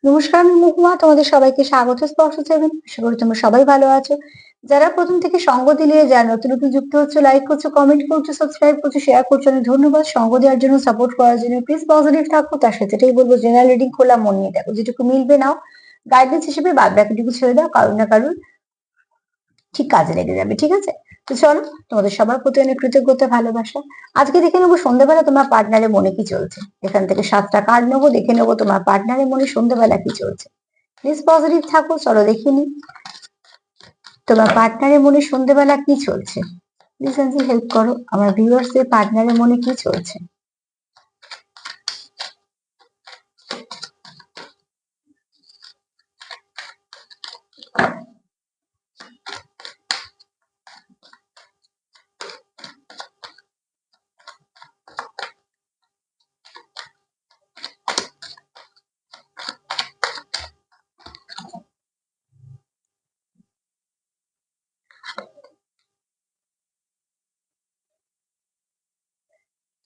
নমস্কার, আমি মহুয়া। তোমাদের সবাইকে স্বাগত স্পর্শ সেভেন। আশা করি তোমরা সবাই ভালো আছো। যারা প্রথম থেকে সঙ্গ দিলে, যারা নতুন নতুন যুক্ত হচ্ছে, লাইক করছো, কমেন্ট করছো, সাবস্ক্রাইব করছো, শেয়ার করছো, অনেক ধন্যবাদ। সঙ্গ দেওয়ার জন্য, সাপোর্ট করার জন্য। প্লিজ পজিটিভ থাকো। তার সাথে এটাই বলবো, জেনারেল রিডিং খোলা মন নিয়ে দেখো, যেটুকু মিলবে নাও, গাইডেন্স হিসেবে বাদ বাকিটুকু ছেড়ে দাও। কারুর না কারুর ঠিক কাজে লেগে যাবে, ঠিক আছে? তো চলো, তোমাদের সবার প্রতি অনেক কৃতজ্ঞতা, ভালোবাসা। আজকে দেখে নেবো সন্ধ্যাবেলা তোমার পার্টনারের মনে কি চলছে। এখান থেকে 7টা কার্ড নেবো, দেখে নেবো তোমার পার্টনারের মনে সন্ধ্যাবেলা কি চলছে। প্লিজ পজিটিভ থাকো। চলো দেখিনি তোমার পার্টনারের মনে সন্ধ্যেবেলা কি চলছে। প্লিজ আনজি হেল্প করো আমার ভিউয়ার্সদের, পার্টনারের মনে কি চলছে।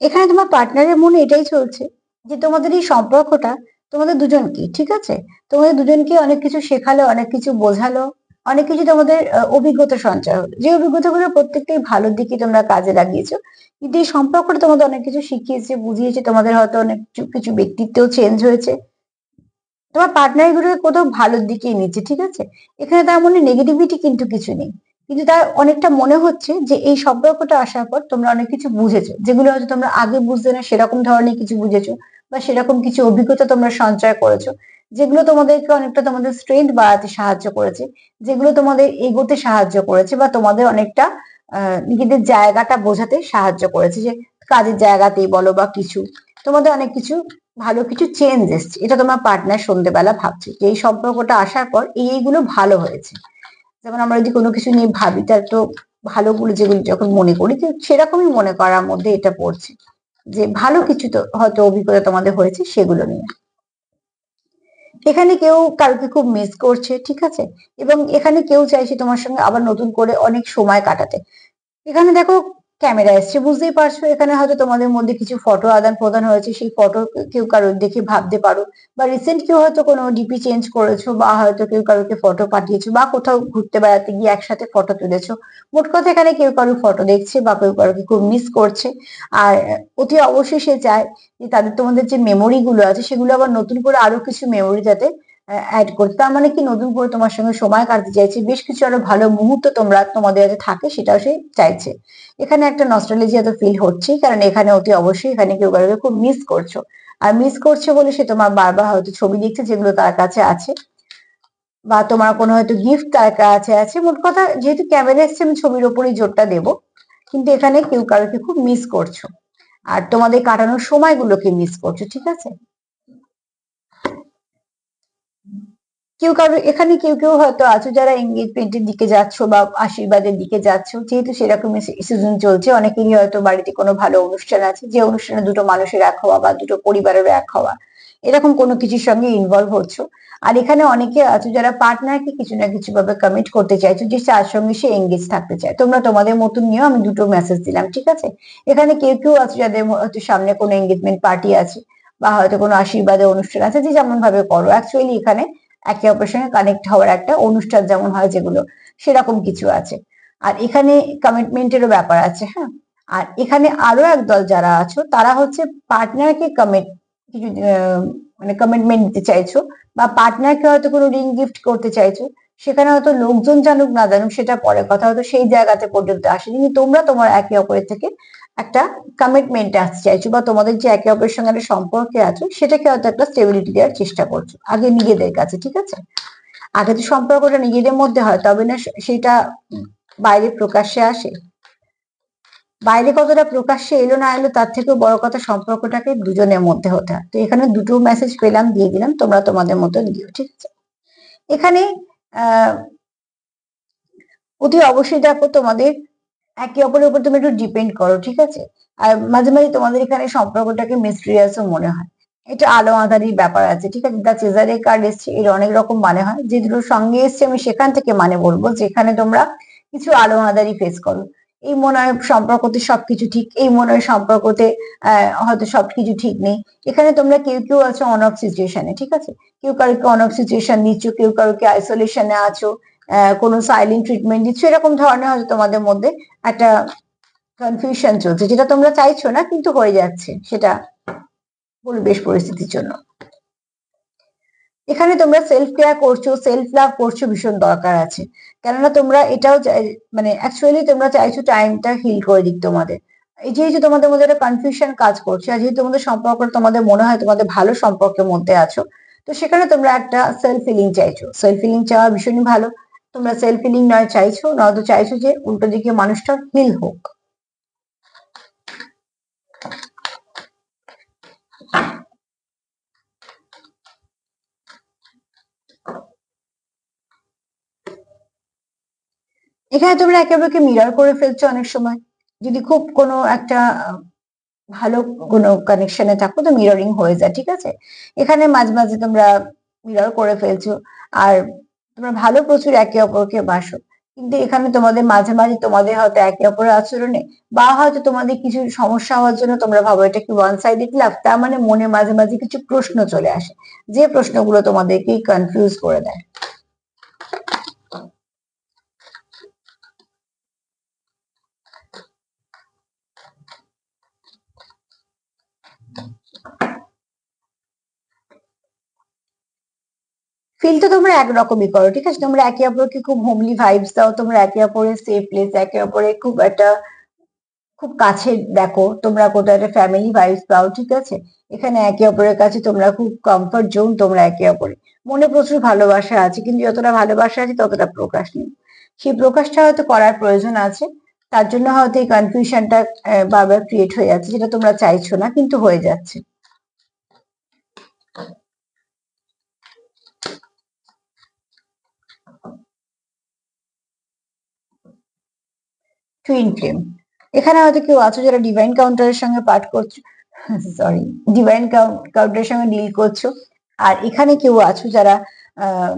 এখানে তোমার পার্টনারের মনে এটাই চলছে যে তোমাদের এই সম্পর্কটা তোমাদের দুজনকে, ঠিক আছে, তোমাদের দুজনকে অনেক কিছু শেখালো, অনেক কিছু বোঝালো, অনেক কিছু তোমাদের অভিজ্ঞতা সঞ্চয় হলো। যে অভিজ্ঞতাগুলো প্রত্যেকটাই ভালোর দিকে তোমরা কাজে লাগিয়েছো, কিন্তু এই সম্পর্কটা তোমাদের অনেক কিছু শিখিয়েছে, বুঝিয়েছে। তোমাদের হয়তো অনেক কিছু কিছু ব্যক্তিত্বও চেঞ্জ হয়েছে। তোমার পার্টনার এগুলোকে কোথাও ভালোর দিকেই নিচ্ছে, ঠিক আছে। এখানে তার মনে নেগেটিভিটি কিন্তু কিছু নেই, কিন্তু তার অনেকটা মনে হচ্ছে যে এই সম্পর্কটা আসার পর তোমরা অনেক কিছু বুঝেছো, যেগুলো হয়তো তোমরা আগে বুঝতে না, সেরকম ধরনের কিছু বুঝেছো, বা সেরকম কিছু অভিজ্ঞতা তোমরা সঞ্চয় করেছো, যেগুলো তোমাদেরকে অনেকটা তোমাদের স্ট্রেংথ বাড়াতে সাহায্য করেছে, যেগুলো তোমাদের এগোতে সাহায্য করেছে, বা তোমাদের অনেকটা নিজেদের জায়গাটা বোঝাতে সাহায্য করেছে। যে কাজের জায়গাতেই বলো বা কিছু, তোমাদের অনেক কিছু ভালো কিছু চেঞ্জ এসছে। এটা তোমার পার্টনার সন্ধ্যেবেলা ভাবছে যে এই সম্পর্কটা আসার পর এইগুলো ভালো হয়েছে। যেমন আমরা যদি কোনো কিছু নিয়ে ভাবি, তার তো ভালোগুলো যেগুলো যখন মনে করি, তো সেরকমই মনে করার মধ্যে এটা পড়ছে, যে ভালো কিছু তো হয়তো অভিজ্ঞতা তোমাদের হয়েছে সেগুলো নিয়ে। এখানে কেউ কাউকে খুব মিস করছে, ঠিক আছে, এবং এখানে কেউ চাইছে তোমার সঙ্গে আবার নতুন করে অনেক সময় কাটাতে। এখানে দেখো ক্যামেরা এসছে, বুঝতেই পারছো। এখানে হয়তো তোমাদের মধ্যে কিছু ফটো আদান প্রদান হয়েছে, সেই ফটো কেউ কারোর দেখে ভাবতে পারো, বা রিসেন্ট কেউ হয়তো কোনো ডিপি চেঞ্জ করেছো, বা হয়তো কেউ কারোকে ফটো পাঠিয়েছো, বা কোথাও ঘুরতে বেড়াতে গিয়ে একসাথে ফটো তুলেছো। মোট কথা এখানে কেউ কারোর ফটো দেখছে, বা কেউ কারোকে খুব মিস করছে। আর অতি অবশ্যই সে চায় যে তাদের তোমাদের যে মেমোরি গুলো আছে, সেগুলো আবার নতুন করে আরো কিছু মেমোরি যাতে অ্যাড করতে। তার মানে কি, নতুন করে তোমার সঙ্গে সময় কাটাতে চাইছে, বেশ কিছু আরো ভালো মুহূর্ত তোমরা তোমাদের যাতে থাকে সেটাও সে চাইছে। এখানে একটা নস্টালজিয়া তো ফিল হচ্ছেই, কারণ এখানে অতি অবশ্যই এখানে কেউ কাউকে খুব মিস করছো। আর মিস করছে বলে সে তোমার বারবার হয়তো ছবি দেখছে যেগুলো তার কাছে আছে, বা তোমার কোনো হয়তো গিফট তার কাছে আছে। মোট কথা, যেহেতু ক্যামেরা এসছে, আমি ছবির ওপরই জোরটা দেবো। কিন্তু এখানে কেউ কাউকে খুব মিস করছো, আর তোমাদের কাটানোর সময়গুলোকে মিস করছো, ঠিক আছে। কেউ কারো এখানে কেউ কেউ হয়তো আছো যারা এঙ্গেজমেন্টের দিকে যাচ্ছ, বা আশীর্বাদের দিকে যাচ্ছ, যেহেতু সেরকম সিজন চলছে। অনেকেরই হয়তো বাড়িতে কোনো ভালো অনুষ্ঠান আছে, যে অনুষ্ঠানে দুটো মানুষের এক হওয়া, বা দুটো পরিবারের এক হওয়া, এরকম কোনো কিছুর সঙ্গে ইনভলভ হচ্ছ। আর এখানে অনেকে আছো যারা পার্টনারকে কিছু না কিছু ভাবে কমিট করতে চাইছো, যে তার সঙ্গে সে এঙ্গেজ থাকতে চায়। তোমরা তোমাদের মতন নিয়েও আমি দুটো মেসেজ দিলাম, ঠিক আছে। এখানে কেউ কেউ আছো যাদের হয়তো সামনে কোনো এঙ্গেজমেন্ট পার্টি আছে, বা হয়তো কোনো আশীর্বাদের অনুষ্ঠান আছে, যে যেমন ভাবে করো। অ্যাকচুয়ালি এখানে একে অপরের সঙ্গে কানেক্ট হওয়ার একটা অনুষ্ঠান যেমন হয় যেগুলো, সেরকম কিছু আছে। আর এখানে কমিটমেন্টেরও ব্যাপার আছে, হ্যাঁ। আর এখানে আরো একদল যারা আছো, তারা হচ্ছে পার্টনারকে কমিট কিছু মানে কমিটমেন্ট দিতে চাইছো, বা পার্টনারকে হয়তো কোনো রিং গিফট করতে চাইছো। সেখানে হয়তো লোকজন জানুক না জানুক সেটা পরে কথা, হয়তো সেই জায়গাতে পর্যন্ত আসেনি, কিন্তু তোমরা তোমার একে অপরের থেকে একটা কমিটমেন্টে আসতে চাইছো, বা তোমাদের যে একে অপরের সঙ্গে একটা সম্পর্কে আছো, সেটাকে হয়তো একটা স্টেবিলিটি দেওয়ার চেষ্টা করছো আগে নিজেদের কাছে, ঠিক আছে। আগে তো সম্পর্কটা নিজেদের মধ্যে হয়, তবে না সেটা বাইরে প্রকাশ্যে আসে। বাইরে কতটা প্রকাশ্যে এলো না এলো, তার থেকেও বড় কথা সম্পর্কটাকে দুজনের মধ্যে হতে হয়। তো এখানে দুটো মেসেজ পেলাম, দিয়ে দিলাম, তোমরা তোমাদের মতো দিও, ঠিক আছে। এখানে আহ অতি অবশ্যই দেখো, তোমাদের একে অপরের উপর তুমি একটু ডিপেন্ড করো, ঠিক আছে। আর মাঝে মাঝে তোমাদের এখানে সম্পর্কটাকে মিস্ট্রিয়াসও মনে হয়। এটা আলো আঁধারির ব্যাপার আছে, ঠিক আছে। দা চেজারের কার্ড এসছে, এর অনেক রকম মানে হয়। যে দুটোর সঙ্গে এসছে আমি সেখান থেকে মানে বলবো, যেখানে তোমরা কিছু আলো আঁধারি ফেস করো। এই মনে হয় সম্পর্কতে সবকিছু ঠিক, এই মনে হয় সম্পর্কতে হয়তো সবকিছু ঠিক নেই। এখানে তোমরা কেউ কেউ আছো অন অফ সিচুয়েশনে, ঠিক আছে? কেউ কারোকে অন অফ সিচুয়েশন দিচ্ছ, কেউ কারোকে আইসোলেশনে আছো, কোনো সাইলেন্ট ট্রিটমেন্ট দিচ্ছ, এরকম ধরনের হয়তো তোমাদের মধ্যে একটা কনফিউশন চলছে, যেটা তোমরা চাইছো না কিন্তু হয়ে যাচ্ছে, সেটা পরিবেশ পরিস্থিতির জন্য। এখানে তোমরা সেলফ কেয়ার করছো, সেলফ লাভ করছো, ভীষণ দরকার আছে। কেননা তোমরা এটাও মানে অ্যাকচুয়ালি তোমরা চাইছো টাইমটা হিল করে দিক তোমাদের। এই যেহেতু তোমাদের মধ্যে একটা কনফিউশন কাজ করছে, আর যেহেতু তোমাদের সম্পর্ক তোমাদের মনে হয় তোমাদের ভালো সম্পর্কের মধ্যে আছো, তো সেখানে তোমরা একটা সেলফ ফিলিং চাইছো। সেলফ ফিলিং চাওয়া ভীষণই ভালো। তোমরা সেলফ ফিলিং নয় চাইছো, নয়তো চাইছো যে উল্টো দিকে মানুষটা হিল হোক। এখানে তোমরা একে অপরকে মিরর করে ফেলছো অনেক সময়। যদি খুব কোনো একটা ভালো কোনো কানেকশনে থাকো তো মিররিং হয়ে যায়, ঠিক আছে? এখানে মাঝে মাঝে তোমরা মিরর করে ফেলছো, আর তোমরা ভালো প্রচুর একে অপরকে বাসো, কিন্তু এখানে তোমাদের মাঝে মাঝে তোমাদের হয়তো একে অপরের আচরণে বা হয়তো তোমাদের কিছু সমস্যা হওয়ার জন্য তোমরা ভাবো এটা কি ওয়ান সাইডেড লাভ, তার মানে মনে মাঝে মাঝে কিছু প্রশ্ন চলে আসে, যে প্রশ্নগুলো তোমাদেরকে কনফিউজ করে দেয়। ফিল তো তোমরা একরকমই করো, ঠিক আছে? তোমরা একে অপরকে খুব হোমলি ভাইবস দাও, তোমরা একে অপরের সেফ প্লেস, একে অপরের খুব একটা খুব কাছে দেখো, তোমরা কোথাও একটা ফ্যামিলি ভাইবস পাও, ঠিক আছে? এখানে একে অপরের কাছে তোমরা খুব কমফর্ট জোন, তোমরা একে অপরে মনে প্রচুর ভালোবাসা আছে, কিন্তু যতটা ভালোবাসা আছে ততটা প্রকাশ নেই। সেই প্রকাশটা হয়তো করার প্রয়োজন আছে, তার জন্য হয়তো এই কনফিউশনটা বারবার ক্রিয়েট হয়ে যাচ্ছে, যেটা তোমরা চাইছো না কিন্তু হয়ে যাচ্ছে। টুইন ফ্লেম, এখানে হয়তো কেউ আছো যারা ডিভাইন কাউন্টারের সঙ্গে পাঠ করছো, সরি, ডিভাইন কাউন্টারের সঙ্গে ডিল করছো। আর এখানে কেউ আছো যারা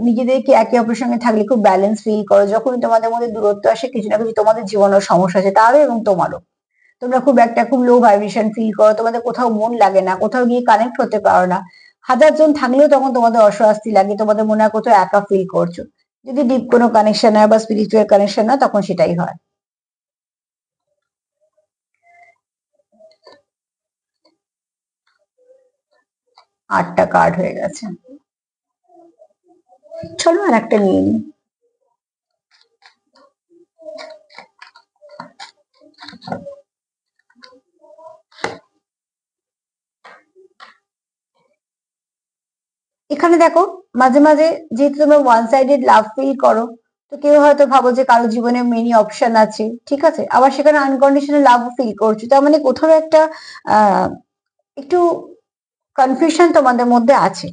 নিজেদেরকে একে অপরের সঙ্গে থাকলে খুব ব্যালেন্স ফিল করো। যখনই তোমাদের মধ্যে দূরত্ব আসে, কিছু না কিছু তোমাদের জীবনের সমস্যা আছে, তারও এবং তোমারও। তোমরা খুব লো ভাইব্রেশন ফিল করো, তোমাদের কোথাও মন লাগে না, কোথাও গিয়ে কানেক্ট হতে পারো না। হাজার জন থাকলেও তখন তোমাদের অস্বস্তি লাগে, তোমাদের মনে হয় কোথাও একা ফিল করছো। যদি ডিপ কোনো কানেকশন হয় বা স্পিরিচুয়াল কানেকশন হয়, তখন সেটাই হয়। 8টা কার্ড হয়ে গেছে। চলো আর একটা নিয়ে নিই। এখানে দেখো, মাঝে মাঝে যেহেতু তোমরা ওয়ান সাইডেড লাভ ফিল করো, তো কেউ হয়তো ভাবো যে কারো জীবনে মেনি অপশন আছে, ঠিক আছে? আবার সেখানে আনকন্ডিশনাল লাভ ফিল করছো, তার মানে কোথাও একটা আহ একটু কনফিউশন তোমাদের মধ্যে আছে।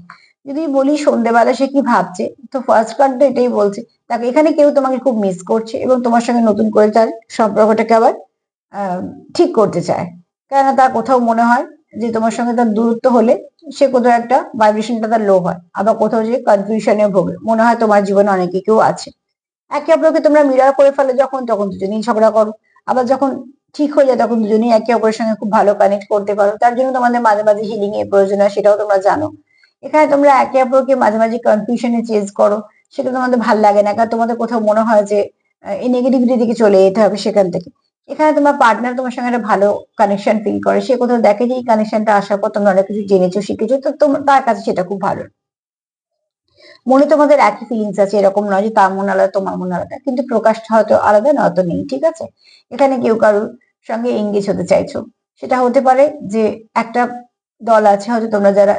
যদি বলি সন্ধ্যেবেলা সে কি ভাবছে, তো ফার্স্ট কার্ড তো এটাই বলছে, তাকে এখানে কেউ তোমাকে খুব মিস করছে এবং তোমার সঙ্গে নতুন করে তার সম্পর্কটাকে আবার ঠিক করতে চায়। কেননা তার কোথাও মনে হয় যে তোমার সঙ্গে তার দূরত্ব হলে সে কোথাও একটা ভাইব্রেশনটা তার লো হয়, আবার কোথাও যে কনফিউশনে ভোগে, মনে হয় তোমার জীবনে অনেকে কেউ আছে। একে অপরকে তোমরা মিরর করে ফেলে যখন, তখন দুজনেই ঝগড়া করো। আবার যখন ঠিক হয়ে যায় তখন দুজনেই একে অপরের সঙ্গে খুব ভালো কানেক্ট করতে পারো, তার জন্য তোমাদের মাঝে মাঝে হিলিং এর প্রয়োজন হয়, সেটাও তোমরা জানো। এখানে তোমরা একে অপরকে মাঝে মাঝে কনফিউশনে চেঞ্জ করো, সেটা তোমাদের ভাল লাগে না, কারণ তোমাদের কোথাও মনে হয় যে এই নেগেটিভিটি দিকে চলে যেতে হবে সেখান থেকে। এখানে তোমার পার্টনার তোমার সঙ্গে একটা ভালো কানেকশন ফিল করে, সে কোথাও দেখে যে এই কানেকশনটা আসার পর তোমরা অনেক কিছু জেনেছো, শিখেছো, তো তার কাছে সেটা খুব ভালো। মনে তোমাদের একই ফিলিংস আছে, এরকম নয় যে তার মন আলাদা তোমার মন আলাদা, কিন্তু প্রকাশটা হয়তো আলাদা, নয়তো নেই, ঠিক আছে? এখানে কেউ কারোর সঙ্গে এঙ্গেজ হতে চাইছো, সেটা হতে পারে যে একটা দল আছে হয়তো তোমরা যারা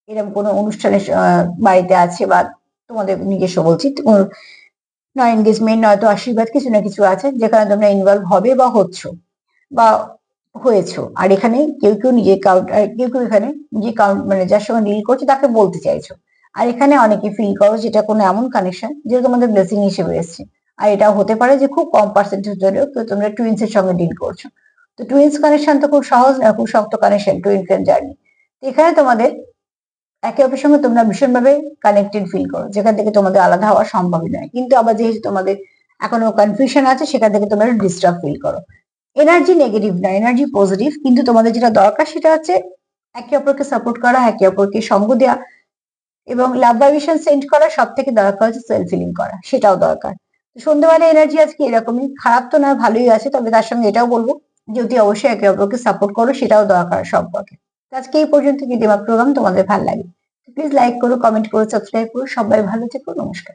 এরকম কোনো অনুষ্ঠানে বাড়িতে আছে, বা তোমাদের নিজস্ব বলছি, নয় এঙ্গেজমেন্ট নয়তো আশীর্বাদ, কিছু না কিছু আছে যেখানে তোমরা ইনভলভ হবে বা হচ্ছ বা হয়েছো। আর এখানে কেউ কেউ নিজে কেউ কেউ এখানে নিজে মানে যার সঙ্গে ডিল করছে তাকে বলতে চাইছো। আর এখানে অনেকে ফিল করো যেটা কোনো এমন কানেকশন যেটা তোমাদের ব্লেসিং হিসেবে এসছে। আর এটাও হতে পারে যে খুব কম পার্সেন্টেজ ধরেও তোমরা টুইন্স এর সঙ্গে ডিল করছো। তো টুইন্স কানেকশন তো খুব সহজ না, খুব শক্ত কানেকশন, টুইন ফ্লেম জার্নি। এখানে তোমাদের একে অপরের সঙ্গে তোমরা ভীষণভাবে কানেক্টেড ফিল করো, যেখান থেকে তোমাদের আলাদা হওয়া সম্ভবই নয়, কিন্তু আবার যেহেতু তোমাদের এখনো কনফিউশন আছে, সেখান থেকে তোমরা ডিস্টার্ব ফিল করো। এনার্জি নেগেটিভ না, এনার্জি পজিটিভ, কিন্তু তোমাদের যেটা দরকার সেটা হচ্ছে একে অপরকে সাপোর্ট করা, একে অপরকে সঙ্গ দেওয়া এবং লাভ ভাইব্রেশন সেন্ড করা। সব থেকে দরকার হচ্ছে সেলফ ফিলিং করা, সেটাও দরকার। সন্ধ্যেবেলা এনার্জি আজকে এরকমই, খারাপ তো না, ভালোই আছে, তবে তার সঙ্গে এটাও বলবো যে অতি অবশ্যই একে অপরকে সাপোর্ট করো, সেটাও দরকার সম্পর্কে। আজকে এই পর্যন্ত। যদি আমার প্রোগ্রাম তোমাদের ভালো লাগে প্লিজ লাইক করো, কমেন্ট করো, সাবস্ক্রাইব করো। সবাই ভালো থেকো, নমস্কার।